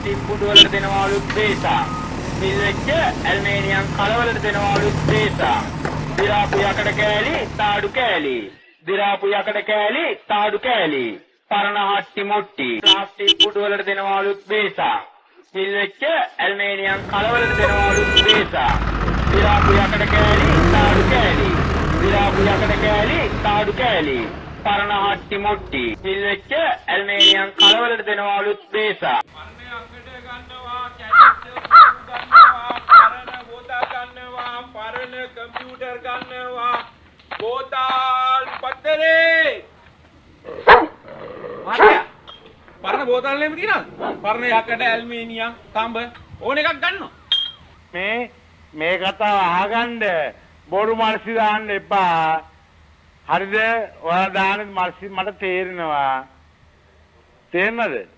Plastic කුඩු වලට දෙනවලු බේසා. මිල් වෙච්ච ඇල්මේනියම් කලවලට දෙනවලු බේසා. දිරාපු යකඩ කෑලි, තාඩු කෑලි. දිරාපු යකඩ කෑලි, තාඩු කෑලි. පරණ හට්ටි මුට්ටි. ප්ලාස්ටික් කුඩු වලට දෙනවලු බේසා. මිල් වෙච්ච ඇල්මේනියම් කලවලට දෙනවලු බේසා. දිරාපු යකඩ කෑලි, තාඩු කෑලි. දිරාපු යකඩ කෑලි, තාඩු කෑලි. පරණ හට්ටි මුට්ටි. මිල් වෙච්ච ඇල්මේනියම් කලවලට දෙනවලු බේසා. පරණ යකඩ ගන්නවා, කැඩිච්ච ගන්නවා, පරණ බෝතල් ගන්නවා, පරණ කම්පියුටර් ගන්නවා. බෝතල් පත්තරේ. මාත්‍යා. පරණ බෝතල් නෙමෙයි තියනවද? පරණ යකඩ ඇල්මීනියම් තඹ ඕන එකක් ගන්නවා. මේ කතාව අහගන්න බොරු මර්සි දාන්න එපා. හරිද? ඔයාලා දාන මර්සි මට තේරෙනවා. තේරෙනවද?